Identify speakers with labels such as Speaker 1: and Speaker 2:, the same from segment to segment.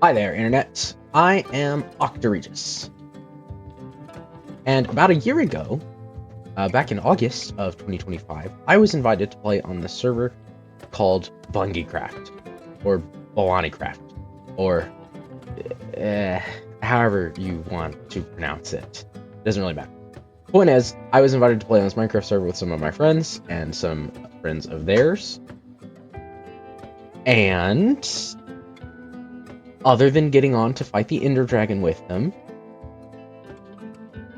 Speaker 1: Hi there, Internet. I am Reges. And about a year ago, back in August of 2025, I was invited to play on the server called BwannyCraft, or BwannyCraft, or however you want to pronounce it. Doesn't really matter. Point is, I was invited to play on this Minecraft server with some of my friends and some friends of theirs. And other than getting on to fight the Ender Dragon with them,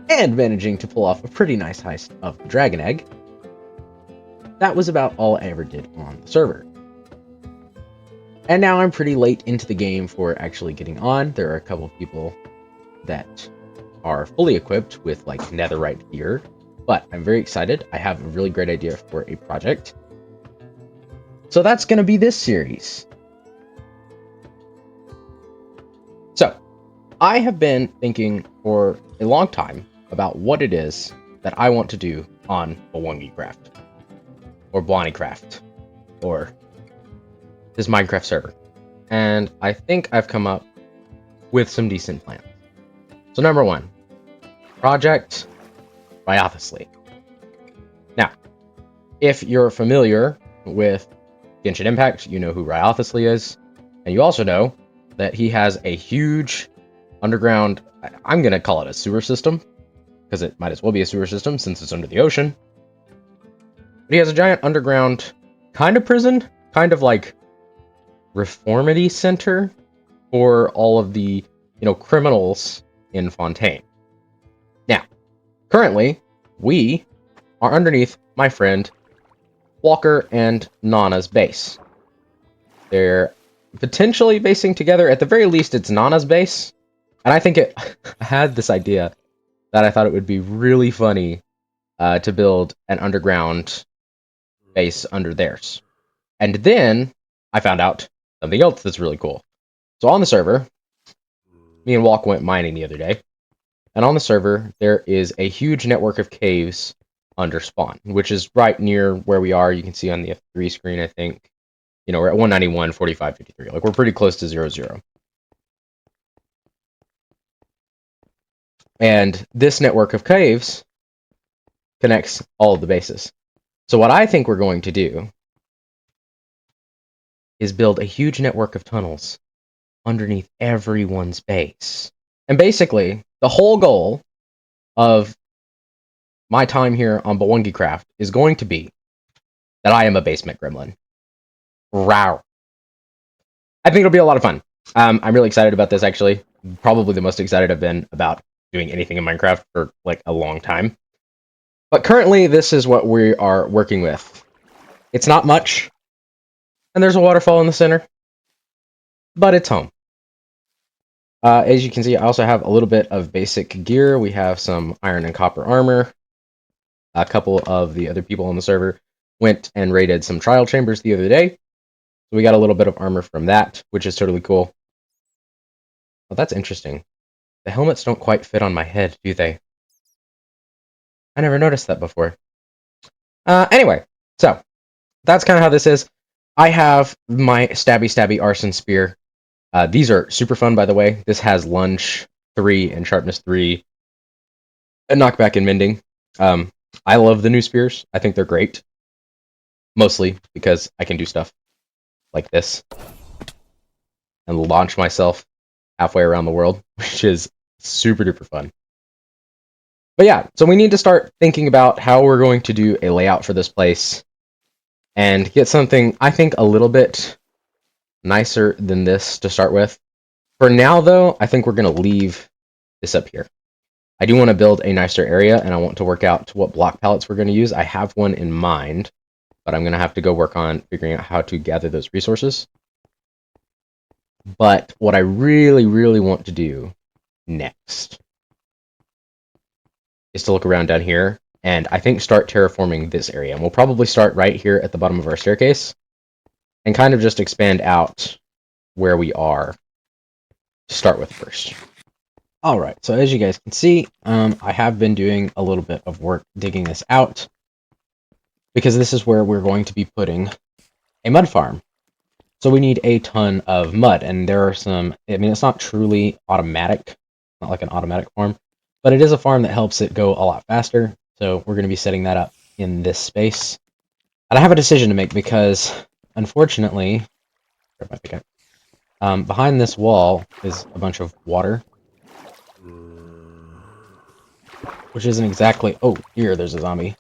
Speaker 1: and managing to pull off a pretty nice heist of the Dragon Egg, that was about all I ever did on the server. And now I'm pretty late into the game for actually getting on. There are a couple of people that are fully equipped with like netherite gear, but I'm very excited. I have a really great idea for a project. So that's going to be this series. So, I have been thinking for a long time about what it is that I want to do on BwannyCraft, or BwannyCraft, or this Minecraft server. And I think I've come up with some decent plans. So number one, Project Ryothosly. Now, if you're familiar with Genshin Impact, you know who Ryothosly is, and you also know that he has a huge underground, I'm going to call it a sewer system, because it might as well be a sewer system since it's under the ocean. But he has a giant underground kind of prison, kind of like reformity center for all of the, criminals in Fontaine. Now, currently, we are underneath my friend Walker and Nana's base. They're potentially basing together. At the very least, it's Nana's base. And I think I had this idea that I thought it would be really funny to build an underground base under theirs. And then I found out something else that's really cool. So on the server, me and Walk went mining the other day. And on the server, there is a huge network of caves under spawn, which is right near where we are. You can see on the F3 screen, I think. We're at 191, 45, 53. Like, we're pretty close to 0, 0. And this network of caves connects all of the bases. So what I think we're going to do is build a huge network of tunnels underneath everyone's base. And basically, the whole goal of my time here on BwannyCraft is going to be that I am a basement gremlin. Rawr. I think it'll be a lot of fun. I'm really excited about this, actually. Probably the most excited I've been about doing anything in Minecraft for, like, a long time. But currently, this is what we are working with. It's not much, and there's a waterfall in the center, but it's home. As you can see, I also have a little bit of basic gear. We have some iron and copper armor. A couple of the other people on the server went and raided some trial chambers the other day. So we got a little bit of armor from that, which is totally cool. Well, that's interesting. The helmets don't quite fit on my head, do they? I never noticed that before. Anyway, so that's kind of how this is. I have my stabby arson spear. These are super fun, by the way. This has lunge 3 and sharpness 3, and knockback and mending. I love the new spears. I think they're great. Mostly because I can do stuff like this and launch myself halfway around the world, which is super duper fun. But yeah, so we need to start thinking about how we're going to do a layout for this place and get something, I think, a little bit nicer than this to start with. For now, though, I think we're going to leave this up here. I do want to build a nicer area, and I want to work out what block palettes we're going to use. I have one in mind, but I'm going to have to go work on figuring out how to gather those resources. But what I really, really want to do next is to look around down here, and I think start terraforming this area. And we'll probably start right here at the bottom of our staircase, and kind of just expand out where we are to start with first. Alright, so as you guys can see, I have been doing a little bit of work digging this out, because this is where we're going to be putting a mud farm. So we need a ton of mud, and there are some. I mean, it's not truly automatic, not like an automatic farm, but it is a farm that helps it go a lot faster. So we're going to be setting that up in this space. And I have a decision to make because, unfortunately, behind this wall is a bunch of water, which isn't exactly. Oh, here, there's a zombie.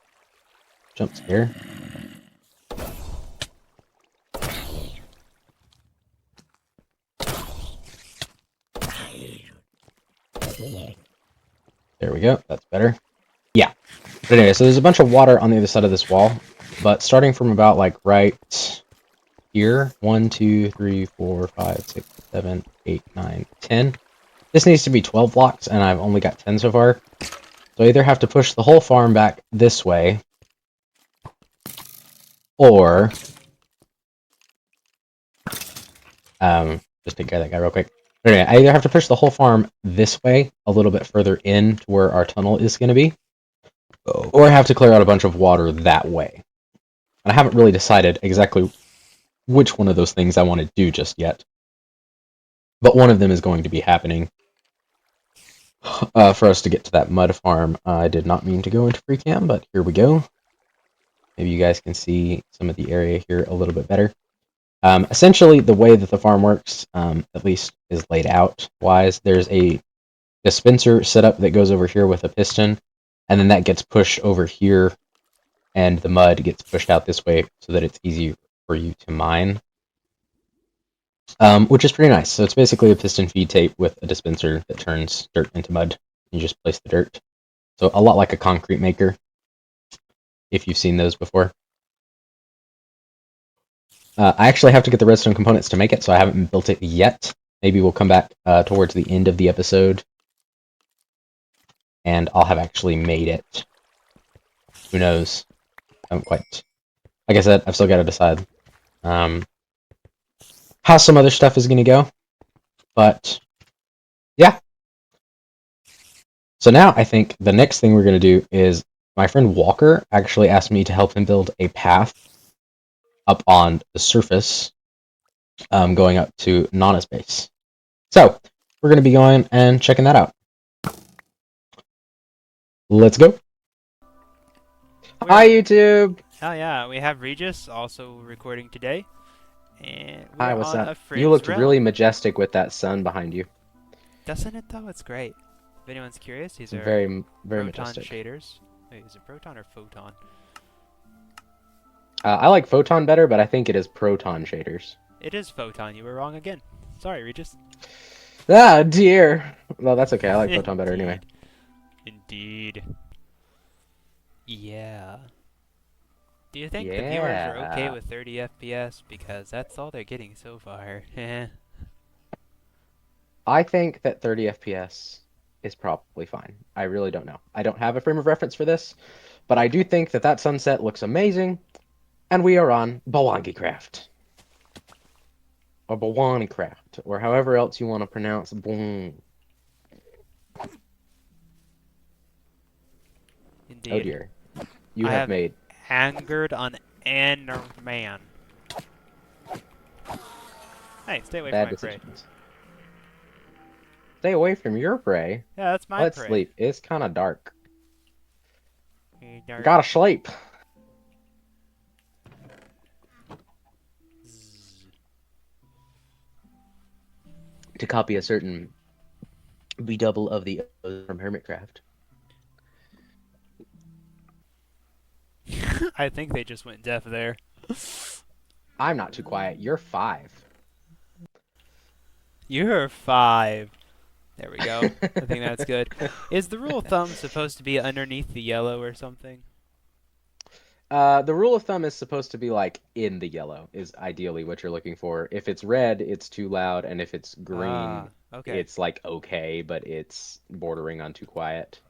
Speaker 1: Jump scare. There we go. That's better. Yeah. But anyway, so there's a bunch of water on the other side of this wall, but starting from about like right here, 1, 2, 3, 4, 5, 6, 7, 8, 9, 10. This needs to be 12 blocks, and I've only got 10 so far. So I either have to push the whole farm back this way, or just take care of that guy real quick. But anyway, I either have to push the whole farm this way, a little bit further in to where our tunnel is going to be, or I have to clear out a bunch of water that way. And I haven't really decided exactly which one of those things I want to do just yet. But one of them is going to be happening for us to get to that mud farm. I did not mean to go into free cam, but here we go. Maybe you guys can see some of the area here a little bit better. Essentially, the way that the farm works, at least is laid out wise, there's a dispenser setup that goes over here with a piston, and then that gets pushed over here, and the mud gets pushed out this way so that it's easy for you to mine, which is pretty nice. So it's basically a piston feed tape with a dispenser that turns dirt into mud. You just place the dirt. So a lot like a concrete maker, if you've seen those before. I actually have to get the redstone components to make it, so I haven't built it yet. Maybe we'll come back towards the end of the episode, and I'll have actually made it. Who knows? I haven't quite. Like I said, I've still got to decide how some other stuff is going to go. But, yeah. So now I think the next thing we're going to do is my friend Walker actually asked me to help him build a path up on the surface going up to Nana's base. So, we're going to be going and checking that out. Let's go. Hi, YouTube!
Speaker 2: Oh yeah, we have Reges also recording today. And
Speaker 1: Hi,
Speaker 2: we're
Speaker 1: what's
Speaker 2: on
Speaker 1: up?
Speaker 2: a
Speaker 1: You
Speaker 2: Friend's
Speaker 1: looked really
Speaker 2: realm.
Speaker 1: majestic with that sun behind you.
Speaker 2: Doesn't it though? It's great. If anyone's curious, these
Speaker 1: It's
Speaker 2: are
Speaker 1: very, very
Speaker 2: proton
Speaker 1: majestic.
Speaker 2: shaders. Wait, is it proton or photon?
Speaker 1: I like photon better, but I think it is proton shaders.
Speaker 2: It is photon. You were wrong again. Sorry, Regis.
Speaker 1: Ah, dear. Well, that's okay. I like photon better anyway.
Speaker 2: Indeed. Indeed. Yeah. Do you think the viewers are okay
Speaker 1: Yeah.
Speaker 2: with 30 FPS? Because that's all they're getting so far.
Speaker 1: I think that 30 FPS is probably fine. I really don't know. I don't have a frame of reference for this, but I do think that that sunset looks amazing, and we are on BwannyCraft. Or BwannyCraft, or however else you want to pronounce Bwan. Oh
Speaker 2: Indeed.
Speaker 1: dear. You
Speaker 2: I
Speaker 1: have
Speaker 2: have
Speaker 1: made
Speaker 2: angered on Enderman. Hey, stay away from
Speaker 1: bad
Speaker 2: my prey.
Speaker 1: decisions. Stay away from your prey.
Speaker 2: Yeah, that's my
Speaker 1: Let's
Speaker 2: prey.
Speaker 1: sleep. It's kind of dark.
Speaker 2: Hey, dark.
Speaker 1: Gotta sleep.
Speaker 2: Zzz.
Speaker 1: To copy a certain redouble of the O from Hermitcraft.
Speaker 2: I think they just went deaf there.
Speaker 1: I'm not too quiet. You're 5.
Speaker 2: You're 5. There we go. I think that's good. Is the rule of thumb supposed to be underneath the yellow or something?
Speaker 1: The rule of thumb is supposed to be like in the yellow is ideally what you're looking for. If it's red, it's too loud, and if it's green,
Speaker 2: Okay.
Speaker 1: it's like okay, but it's bordering on too quiet.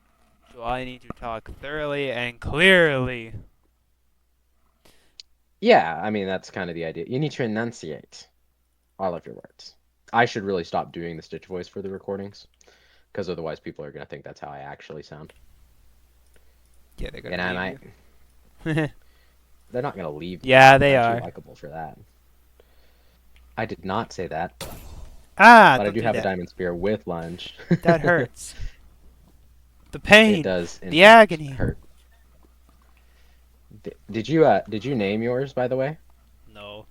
Speaker 2: So I need to talk thoroughly and clearly.
Speaker 1: Yeah, I mean that's kind of the idea. You need to enunciate all of your words. I should really stop doing the Stitch voice for the recordings, because otherwise people are gonna think that's how I actually sound.
Speaker 2: Yeah, they're gonna
Speaker 1: And I
Speaker 2: leave
Speaker 1: might.
Speaker 2: you.
Speaker 1: They're not gonna leave me.
Speaker 2: Yeah, they
Speaker 1: I'm
Speaker 2: are.
Speaker 1: too likable for that. I did not say that,
Speaker 2: Ah,
Speaker 1: but I
Speaker 2: don't
Speaker 1: do
Speaker 2: do
Speaker 1: have a
Speaker 2: that.
Speaker 1: diamond spear with lunge.
Speaker 2: That hurts. The
Speaker 1: It
Speaker 2: pain,
Speaker 1: does, in
Speaker 2: the
Speaker 1: fact,
Speaker 2: agony.
Speaker 1: hurt. Did you name yours, by the way?
Speaker 2: No.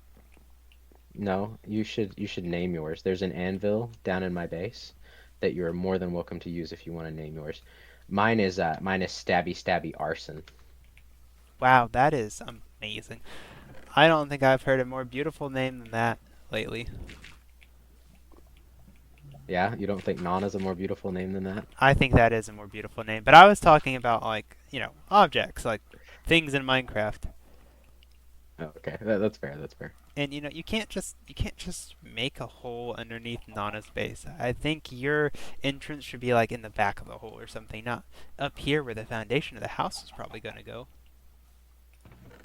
Speaker 1: No, you should name yours. There's an anvil down in my base that you're more than welcome to use if you want to name yours. Mine is Stabby Stabby Arson.
Speaker 2: Wow, that is amazing. I don't think I've heard a more beautiful name than that lately.
Speaker 1: Yeah, you don't think Nana's a more beautiful name than that?
Speaker 2: I think that is a more beautiful name. But I was talking about like, objects, like things in Minecraft.
Speaker 1: Oh, okay, that's fair. That's fair.
Speaker 2: And you can't just make a hole underneath Nana's base. I think your entrance should be like in the back of the hole or something, not up here where the foundation of the house is probably gonna go.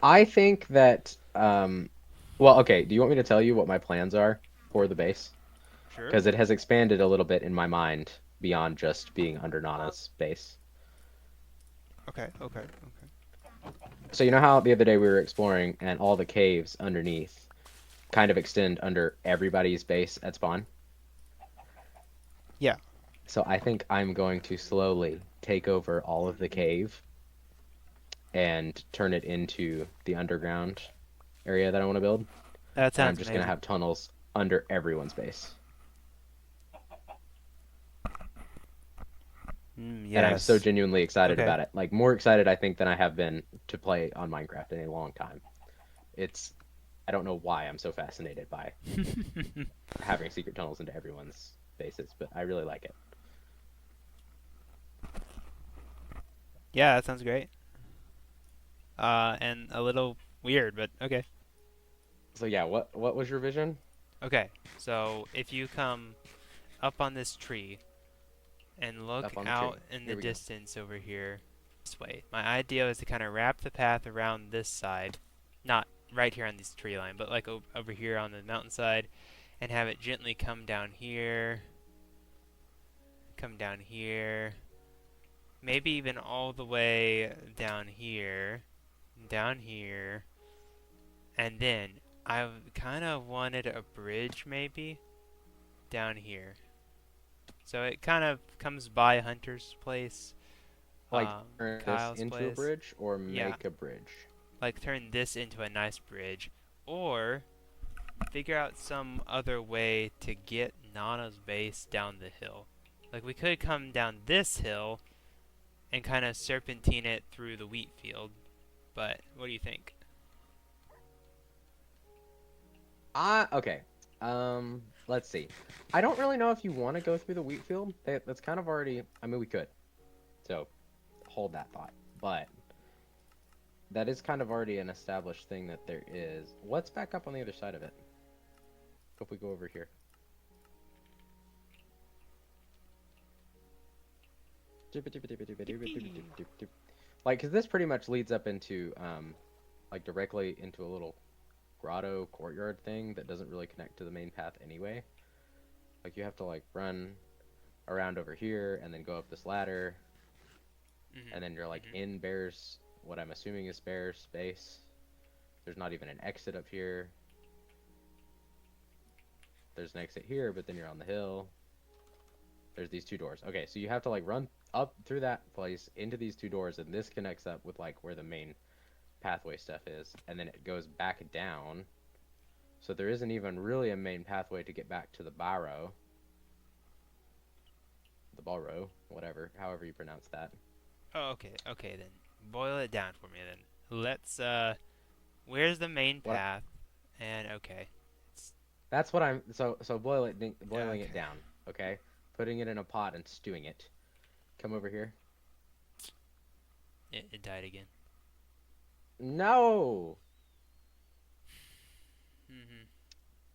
Speaker 1: I think that well, okay, do you want me to tell you what my plans are for the base?
Speaker 2: Sure.
Speaker 1: Because it has expanded a little bit in my mind beyond just being under Nana's base.
Speaker 2: Okay, okay, okay.
Speaker 1: So you know how the other day we were exploring and all the caves underneath kind of extend under everybody's base at spawn?
Speaker 2: Yeah.
Speaker 1: So I think I'm going to slowly take over all of the cave and turn it into the underground area that I want to build.
Speaker 2: That
Speaker 1: And I'm
Speaker 2: sounds
Speaker 1: just going to
Speaker 2: amazing.
Speaker 1: have tunnels under everyone's base. And I'm so
Speaker 2: Yes.
Speaker 1: genuinely excited
Speaker 2: Okay.
Speaker 1: about it. Like, more excited, I think, than I have been to play on Minecraft in a long time. It's, I don't know why I'm so fascinated by having secret tunnels into everyone's bases, but I really like it.
Speaker 2: Yeah, that sounds great. And a little weird, but okay.
Speaker 1: So yeah, what was your vision?
Speaker 2: Okay. So if you come up on this tree and look
Speaker 1: Up on the tree.
Speaker 2: out in the
Speaker 1: Here we go.
Speaker 2: distance over here this way. My idea is to kind of wrap the path around this side, not right here on this tree line, but like over here on the mountainside, and have it gently come down here, maybe even all the way down here, and then I kind of wanted a bridge maybe down here. So it kind of comes by Hunter's place,
Speaker 1: Like turn this
Speaker 2: Kyle's
Speaker 1: into a
Speaker 2: place.
Speaker 1: bridge or
Speaker 2: Yeah,
Speaker 1: make a bridge?
Speaker 2: like turn this into a nice bridge, or figure out some other way to get Nana's base down the hill. Like we could come down this hill and kind of serpentine it through the wheat field. But what do you think?
Speaker 1: Okay. Let's see. I don't really know if you want to go through the wheat field. That's kind of already. I mean, we could. So, hold that thought. But that is kind of already an established thing that there is. What's back up on the other side of it? If we go over here. Like, because this pretty much leads up into, like, directly into a little grotto courtyard thing that doesn't really connect to the main path anyway. Like, you have to, like, run around over here and then go up this ladder. And then you're, like, in Bear's, what I'm assuming is Bear's space. There's not even an exit up here. There's an exit here, but then you're on the hill. There's these two doors. Okay, so you have to, like, run up through that place into these two doors, and this connects up with, like, where the main pathway stuff is. And then it goes back down. So there isn't even really a main pathway to get back to the barrow. The barrow, whatever, however you pronounce that.
Speaker 2: Oh, okay then. Boil it down for me then. Let's where's the main
Speaker 1: What?
Speaker 2: path? And okay.
Speaker 1: That's what I'm so boiling
Speaker 2: Okay.
Speaker 1: it down, okay? Putting it in a pot and stewing it. Come over here.
Speaker 2: It died again.
Speaker 1: No.
Speaker 2: Mhm.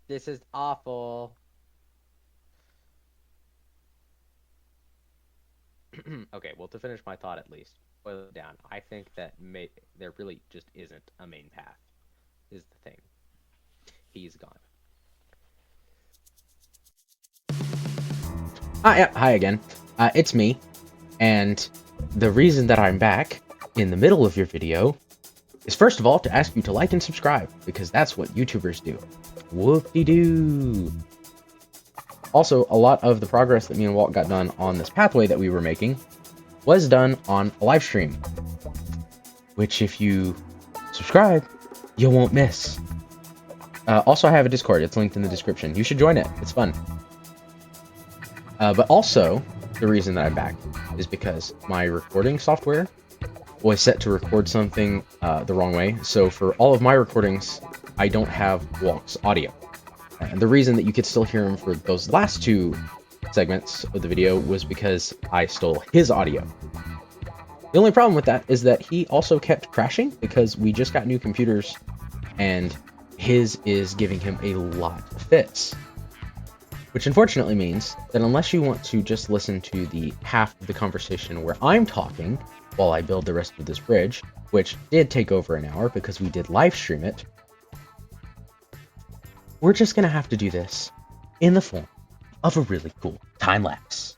Speaker 1: This is awful. Okay, well, to finish my thought at least, boil it down. I think that there really just isn't a main path, is the thing. He's gone. Hi again. It's me, and the reason that I'm back in the middle of your video is first of all to ask you to like and subscribe, because that's what YouTubers do. Whoop-de-doo. Also, a lot of the progress that me and Walt got done on this pathway that we were making was done on a live stream, which if you subscribe, you won't miss. Also, I have a Discord. It's linked in the description. You should join it. It's fun. But also, the reason that I'm back is because my recording software was set to record something the wrong way. So for all of my recordings, I don't have Walt's audio. And the reason that you could still hear him for those last two segments of the video was because I stole his audio. The only problem with that is that he also kept crashing because we just got new computers and his is giving him a lot of fits. Which unfortunately means that unless you want to just listen to the half of the conversation where I'm talking while I build the rest of this bridge, which did take over an hour because we did live stream it, we're just gonna have to do this in the form of a really cool time lapse.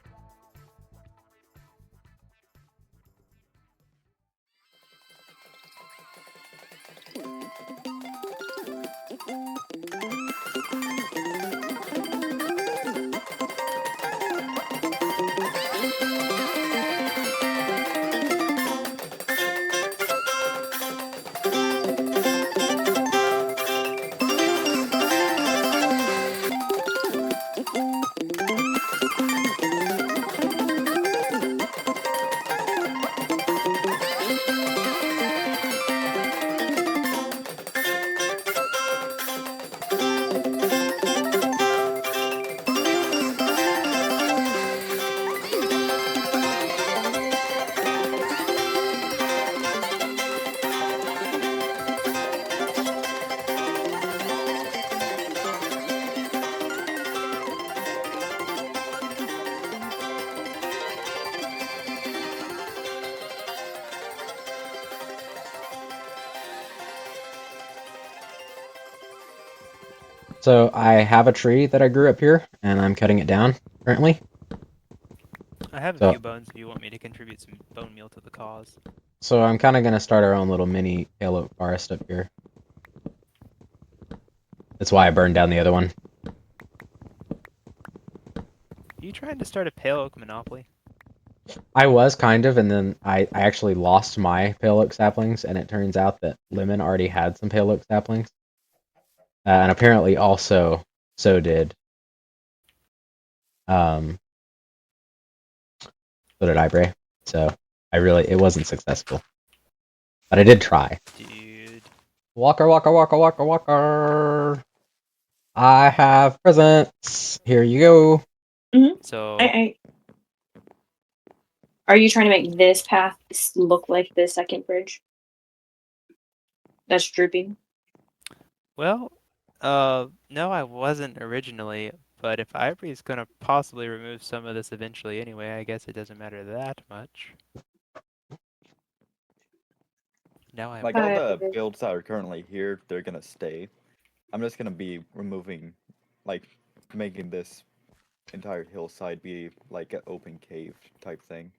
Speaker 1: So I have a tree that I grew up here, and I'm cutting it down currently.
Speaker 2: I have a
Speaker 1: So-
Speaker 2: few bones if you want me to contribute some bone meal to the cause.
Speaker 1: So I'm kind of going to start our own little mini pale oak forest up here. That's why I burned down the other one.
Speaker 2: You trying to start a pale oak monopoly?
Speaker 1: I was kind of, and then I actually lost my pale oak saplings, and it turns out that Lemon already had some pale oak saplings. And apparently also, so did so did Ibre. So it wasn't successful. But I did try.
Speaker 2: Dude.
Speaker 1: Walker, walker, walker, walker, walker. I have presents. Here you go.
Speaker 2: So,
Speaker 3: Are you trying to make this path look like the second bridge? That's drooping.
Speaker 2: well, no, I wasn't originally, but if Ivory's gonna possibly remove some of this eventually anyway, I guess it doesn't matter that much. Now I'm
Speaker 4: Like all the builds that are currently here, they're gonna stay. I'm just gonna be removing, like, making this entire hillside be like an open cave type thing.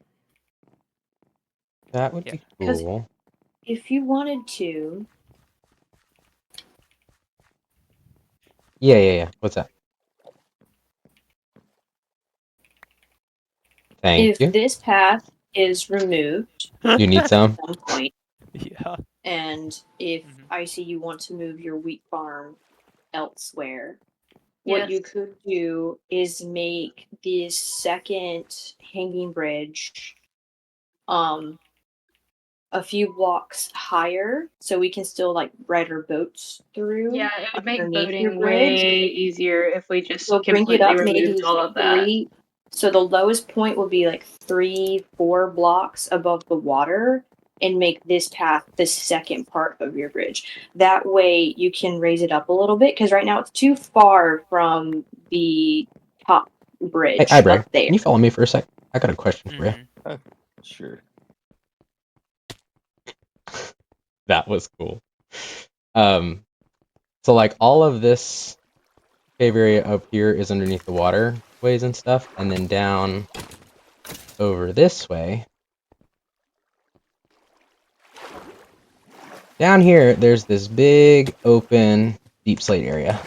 Speaker 1: That would be cool.
Speaker 3: If you wanted to,
Speaker 1: Yeah. What's that? Thank you.
Speaker 3: if this path is removed
Speaker 1: You need some?
Speaker 3: at some point,
Speaker 2: Yeah.
Speaker 3: and if I see you want to move your wheat farm elsewhere, what you could do is make the second hanging bridge a few blocks higher, so we can still like ride our boats through.
Speaker 5: Yeah, it would make
Speaker 3: underneath your
Speaker 5: boating
Speaker 3: bridge.
Speaker 5: way easier if we just
Speaker 3: So bring it
Speaker 5: completely
Speaker 3: up
Speaker 5: removed
Speaker 3: maybe
Speaker 5: all of that.
Speaker 3: So the lowest point will be like 3-4 blocks above the water, and make this path the second part of your bridge. That way you can raise it up a little bit, because right now it's too far from the top bridge
Speaker 1: Hey, Ibre,
Speaker 3: up there.
Speaker 1: can you follow me for a sec? I got a question for you.
Speaker 4: Sure.
Speaker 1: That was cool. So like all of this cave area up here is underneath the waterways and stuff, and then down over this way. Down here, there's this big open deep slate area.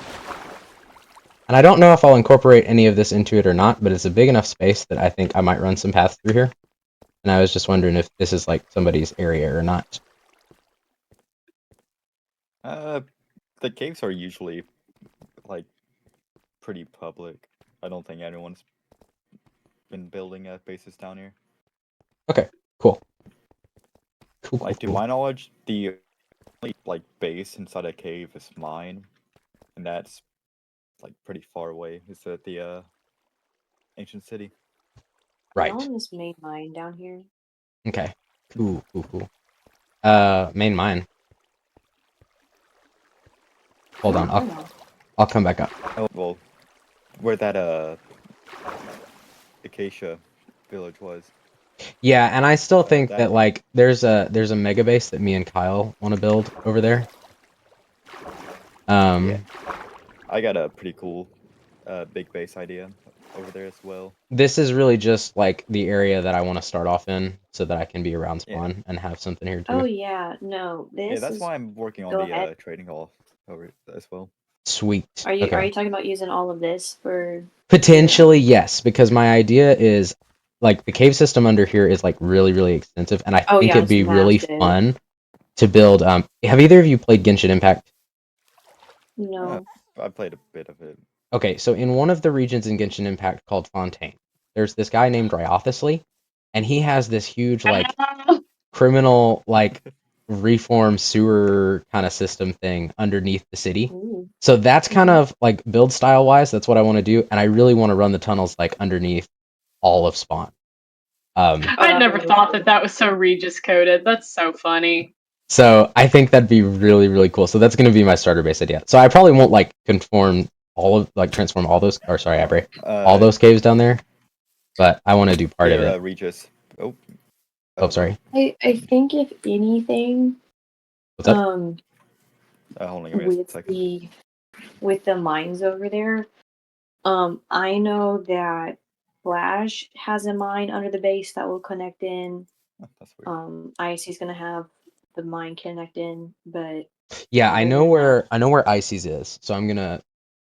Speaker 1: And I don't know if I'll incorporate any of this into it or not, but it's a big enough space that I think I might run some paths through here. And I was just wondering if this is like somebody's area or not.
Speaker 4: The caves are usually like pretty public. I don't think anyone's been building bases down here.
Speaker 1: Okay, cool. Cool,
Speaker 4: Like to
Speaker 1: cool.
Speaker 4: my knowledge, the only like base inside a cave is mine, and that's like pretty far away. It's at the ancient city.
Speaker 1: Right.
Speaker 3: On this main line down here.
Speaker 1: Okay. Cool, cool, cool. Main mine. Hold on, I'll come back up.
Speaker 4: Oh well, where that acacia village was.
Speaker 1: Yeah, and I still think
Speaker 4: that-
Speaker 1: that like there's a mega base that me and Kyle want to build over there.
Speaker 4: Yeah. I got a pretty cool big base idea over there as well.
Speaker 1: This is really just like the area that I want to start off in so that I can be around spawn and have something here too.
Speaker 3: Oh yeah, no, this
Speaker 4: Yeah, that's
Speaker 3: is.
Speaker 4: why I'm working on
Speaker 3: Go
Speaker 4: the
Speaker 3: ahead.
Speaker 4: trading hall over as well.
Speaker 1: Sweet.
Speaker 3: Are you
Speaker 1: Okay.
Speaker 3: talking about using all of this for?
Speaker 1: Potentially, yes, because my idea is like the cave system under here is like really, really extensive, and I think it'd
Speaker 3: it's
Speaker 1: be really
Speaker 3: massive.
Speaker 1: fun to build. Have either of you played Genshin Impact?
Speaker 3: No.
Speaker 4: I played a bit of it.
Speaker 1: Okay, so in one of the regions in Genshin Impact called Fontaine, there's this guy named Ryothisly, and he has this huge like criminal like reform sewer kind of system thing underneath the city.
Speaker 3: Ooh.
Speaker 1: So that's kind of like build style wise, that's what I want to do, and I really want to run the tunnels like underneath all of spawn.
Speaker 5: I never thought that was so Reges coded. That's so funny.
Speaker 1: So I think that'd be really, really cool. So that's going to be my starter base idea. So I probably won't like transform all those, or sorry, Abre, all those caves down there, but I want to do part of it.
Speaker 4: Reges.
Speaker 1: Oh, sorry.
Speaker 3: I think if anything,
Speaker 1: What's up?
Speaker 4: Hold on, give me a second.
Speaker 3: With the mines over there, I know that Flash has a mine under the base that will connect in.
Speaker 4: That's weird.
Speaker 3: Icy's gonna have the mine connect in, but
Speaker 1: Yeah, I know where Icy's is, so I'm gonna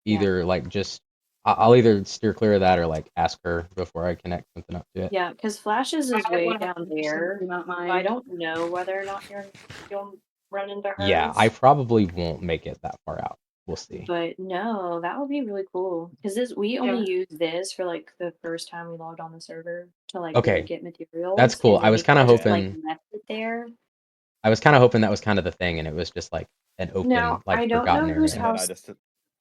Speaker 1: either like just I'll either steer clear of that or like ask her before I connect something up to it.
Speaker 3: Yeah, because Flash's is way down there.
Speaker 5: Not mine.
Speaker 3: I don't know whether or not you'll run into her.
Speaker 1: Yeah, I probably won't make it that far out. We'll see.
Speaker 3: But no, that would be really cool because we only used this for like the first time we logged on the server to like really get materials.
Speaker 1: That's cool. I was kind of hoping
Speaker 3: like left it there.
Speaker 1: I was kind of hoping that was kind of the thing, and it was just like an open, like
Speaker 3: I don't
Speaker 1: forgotten
Speaker 3: know whose
Speaker 1: area.
Speaker 3: house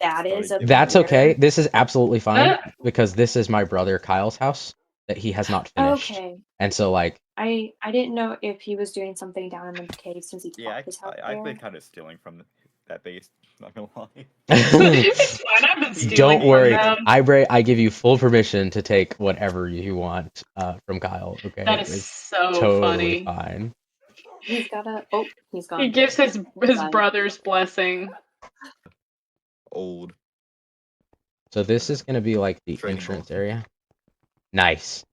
Speaker 3: that is.
Speaker 1: That's okay. This is absolutely fine because this is my brother Kyle's house that he has not finished.
Speaker 3: Okay.
Speaker 1: And so like
Speaker 3: I didn't know if he was doing something down in the cave since he bought his house
Speaker 4: I've been kind of stealing from that base. Not gonna lie.
Speaker 5: It's fine. I've been stealing.
Speaker 1: Don't worry,
Speaker 5: from them.
Speaker 1: I give you full permission to take whatever you want from Kyle. Okay,
Speaker 5: That is so
Speaker 1: totally
Speaker 5: funny.
Speaker 1: fine.
Speaker 3: He's got a. Oh, he's gone.
Speaker 5: He gives his brother's blessing.
Speaker 4: Old.
Speaker 1: So this is gonna be like the entrance area. Nice.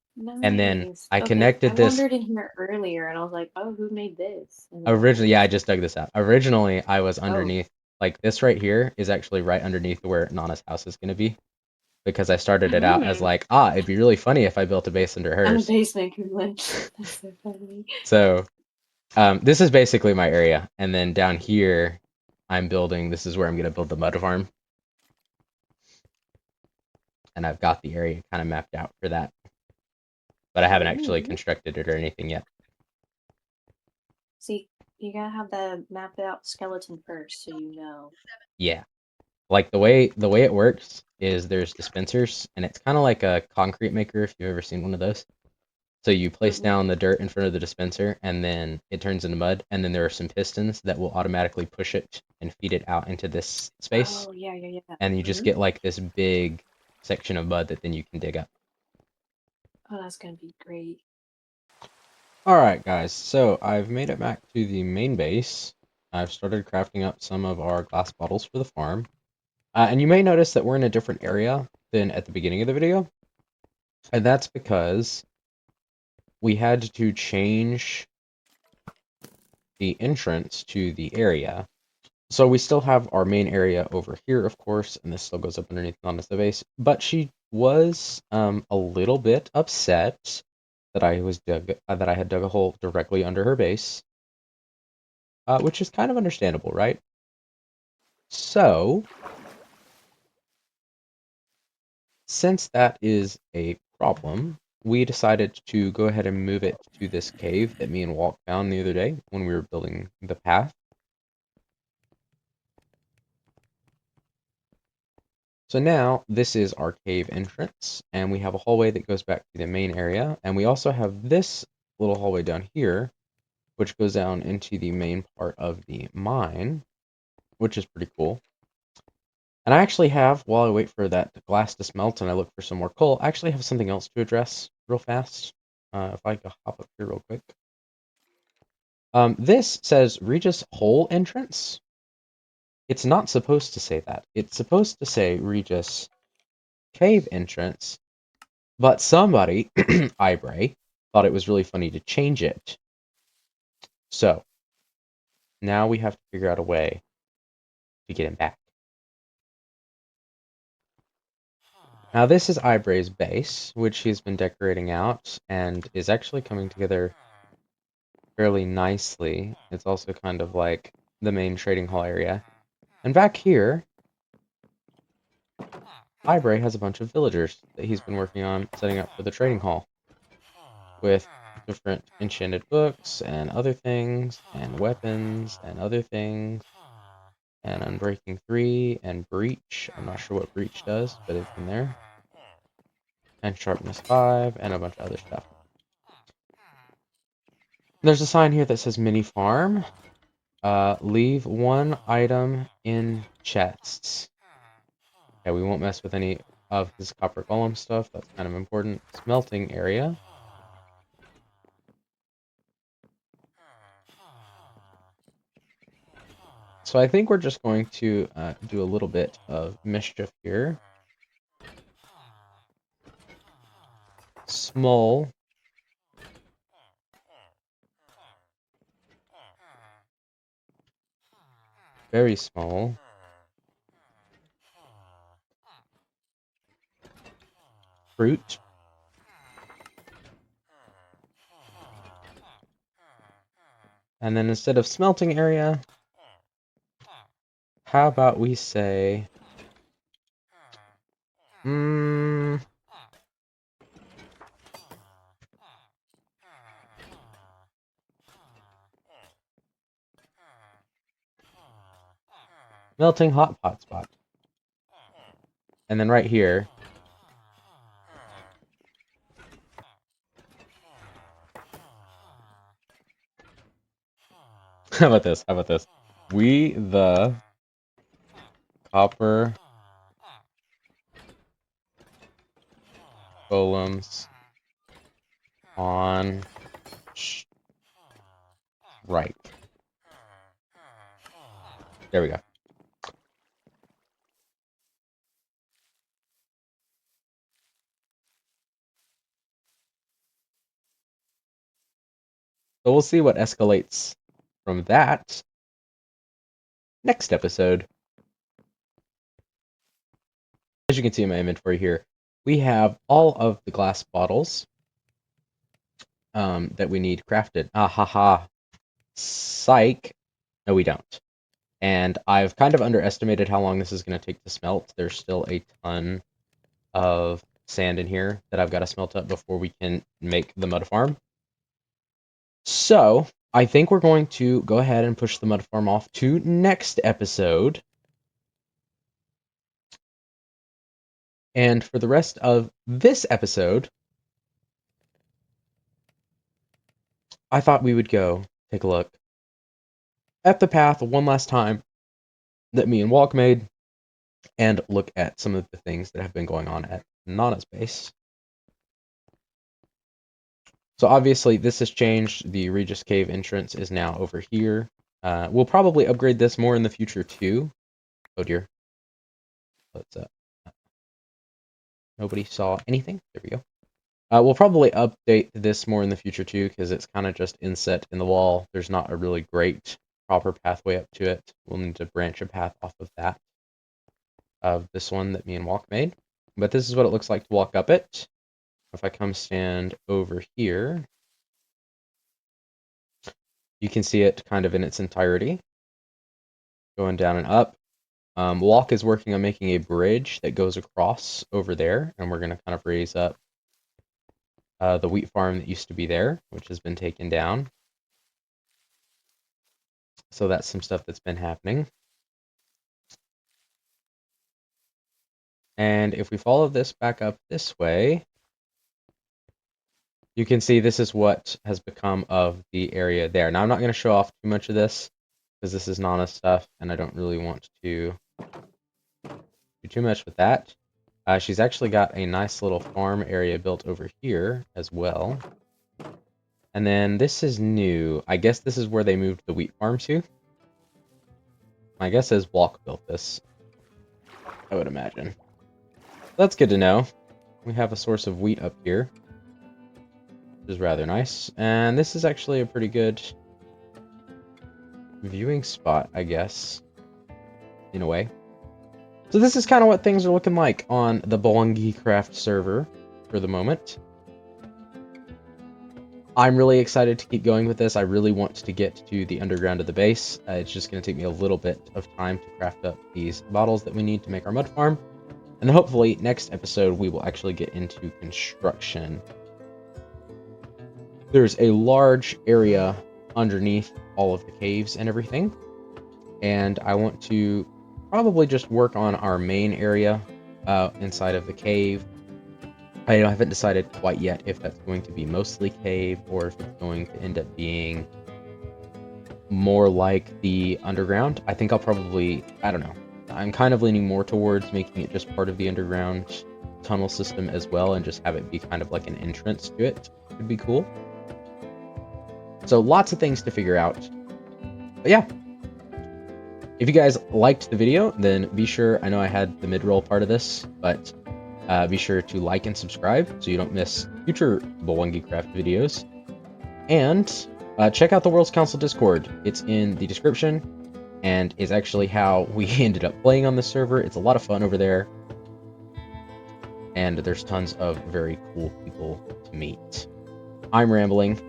Speaker 1: And then I connected this.
Speaker 3: I wandered in here earlier, and I was like, "Oh, who made this?"
Speaker 1: Originally, yeah, I just dug this out. Originally, I was underneath. Like this right here is actually right underneath where Nana's house is gonna be, because I started it out as like, it'd be really funny if I built a base under hers.
Speaker 3: I'm a basement glitch. That's so funny.
Speaker 1: So, this is basically my area, and then down here, I'm building. This is where I'm gonna build the mud farm, and I've got the area kind of mapped out for that, but I haven't actually constructed it or anything yet.
Speaker 3: See, you gotta have the mapped out skeleton first, so you know.
Speaker 1: Yeah, like the way it works is there's dispensers, and it's kind of like a concrete maker if you've ever seen one of those. So you place down the dirt in front of the dispenser, and then it turns into mud, and then there are some pistons that will automatically push it and feed it out into this space.
Speaker 3: Oh, yeah.
Speaker 1: And you just get like this big section of mud that then you can dig up.
Speaker 3: Oh, that's gonna be great.
Speaker 1: Alright guys, so I've made it back to the main base. I've started crafting up some of our glass bottles for the farm. And you may notice that we're in a different area than at the beginning of the video. And that's because we had to change the entrance to the area So we still have our main area over here, of course, and this still goes up underneath Nana's base. But she was a little bit upset that I had dug a hole directly under her base, which is kind of understandable, right? So, since that is a problem, we decided to go ahead and move it to this cave that me and Walt found the other day when we were building the path. So now this is our cave entrance, and we have a hallway that goes back to the main area, and we also have this little hallway down here, which goes down into the main part of the mine, which is pretty cool. And I actually have, while I wait for that glass to smelt and I look for some more coal, I actually have something else to address real fast. If I go hop up here real quick. This says Reges hole entrance. It's not supposed to say that. It's supposed to say Reges cave entrance, but somebody, Ibray, thought it was really funny to change it. So, now we have to figure out a way to get him back. Now this is Ibray's base, which he's been decorating out, and is actually coming together fairly nicely. It's also kind of like the main trading hall area. And back here, Ibray has a bunch of villagers that he's been working on setting up for the trading hall, with different enchanted books and other things, and weapons and other things, and Unbreaking 3 and Breach. I'm not sure what Breach does, but it's in there. And Sharpness 5 and a bunch of other stuff. There's a sign here that says Mini Farm. Leave one item in chests. Yeah, we won't mess with any of his copper golem stuff. That's kind of important. Smelting area. So I think we're just going to do a little bit of mischief here. Small. Very small. Fruit. And then instead of smelting area, how about we say... melting hot pot spot. And then right here... How about this? How about this? We the copper golems on right. There we go. So we'll see what escalates from that next episode. As you can see in my inventory here, we have all of the glass bottles that we need crafted. Ah ha ha. Psych. No, we don't. And I've kind of underestimated how long this is going to take to smelt. There's still a ton of sand in here that I've got to smelt up before we can make the mud farm. So, I think we're going to go ahead and push the mud farm off to next episode. And for the rest of this episode, I thought we would go take a look at the path one last time that me and Walk made, and look at some of the things that have been going on at Nana's base. So obviously this has changed. The Reges Cave entrance is now over here. We'll probably upgrade this more in the future too. Oh dear. Let's nobody saw anything. There we go. We'll probably update this more in the future too, because it's kind of just inset in the wall. There's not a really great proper pathway up to it. We'll need to branch a path off of that, of this one that me and Walk made. But this is what it looks like to walk up it. If I come stand over here, you can see it kind of in its entirety, going down and up. Walk is working on making a bridge that goes across over there, and we're going to kind of raise up the wheat farm that used to be there, which has been taken down. So that's some stuff that's been happening. And if we follow this back up this way, you can see this is what has become of the area there. Now, I'm not going to show off too much of this, because this is Nana's stuff, and I don't really want to do too much with that. She's actually got a nice little farm area built over here as well. And then this is new. I guess this is where they moved the wheat farm to. My guess is Walk built this, I would imagine. That's good to know. We have a source of wheat up here, which is rather nice. And this is actually a pretty good viewing spot, I guess, in a way. So this is kind of what things are looking like on the BwannyCraft server for the moment. I'm really excited to keep going with this. I really want to get to the underground of the base. It's just going to take me a little bit of time to craft up these bottles that we need to make our mud farm. And then hopefully next episode we will actually get into construction. There's a large area underneath all of the caves and everything. And I want to probably just work on our main area inside of the cave. I haven't decided quite yet if that's going to be mostly cave or if it's going to end up being more like the underground. I think I'll probably, I don't know. I'm kind of leaning more towards making it just part of the underground tunnel system as well, and just have it be kind of like an entrance to it. Would be cool. So lots of things to figure out. But yeah. If you guys liked the video, then be sure, I know I had the mid-roll part of this, but be sure to like and subscribe so you don't miss future BwannyCraft videos. And check out the World's Council Discord. It's in the description, and is actually how we ended up playing on this server. It's a lot of fun over there, and there's tons of very cool people to meet. I'm rambling.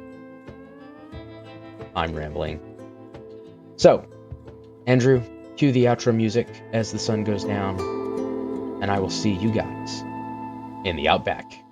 Speaker 1: So, Andrew, cue the outro music as the sun goes down, and I will see you guys in the Outback.